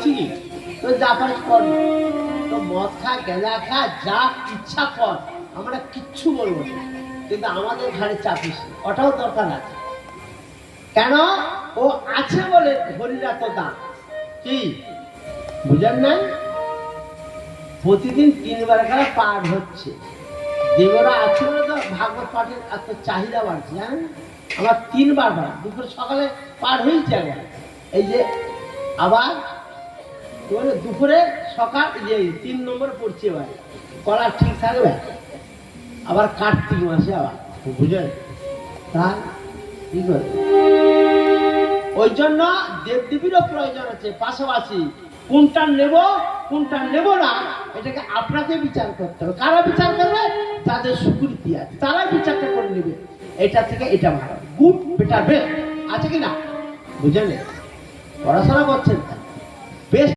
বলছি কি তো যা পারিস কর, তো মদ খা গেঁজা খা যা ইচ্ছা কর, আমরা কিচ্ছু বলবো না, কিন্তু আমাদের ঘাড়ে চাপিস না, ওটাও দরকার আছে। কেন? ও আছে বলে হরির এত দাম। কি বুঝেন নাই? প্রতিদিন 3 বার করে পাঠ হচ্ছে, দেবরা আছে বলে তো ভাগবত পাঠের এত চাহিদা বাড়ছে। জানেন আমার 3 বার পাঠ, দুপুরে সকালে পাঠ হয়েছে একবার, এই যে আবার দুপুরে সকাল যে 3 নম্বর পড়ছে, এবার কলা ঠিক থাকবে, আবার কার্তিক মাসে আবার, বুঝলেন? তা কি করে? ওই জন্য দেবদেবীরও প্রয়োজন আছে, পাশাপাশি কোনটা নেব কোনটা নেব না এটাকে আপনাকে বিচার করতে হবে। কারা বিচার করবে? যাদের স্বীকৃতি আছে তারা বিচারটা করে নেবে, এটা থেকে এটা ভালো, গুড বেটার বেস্ট আছে কিনা, বুঝলেন? পড়াশোনা করছেন বেশ।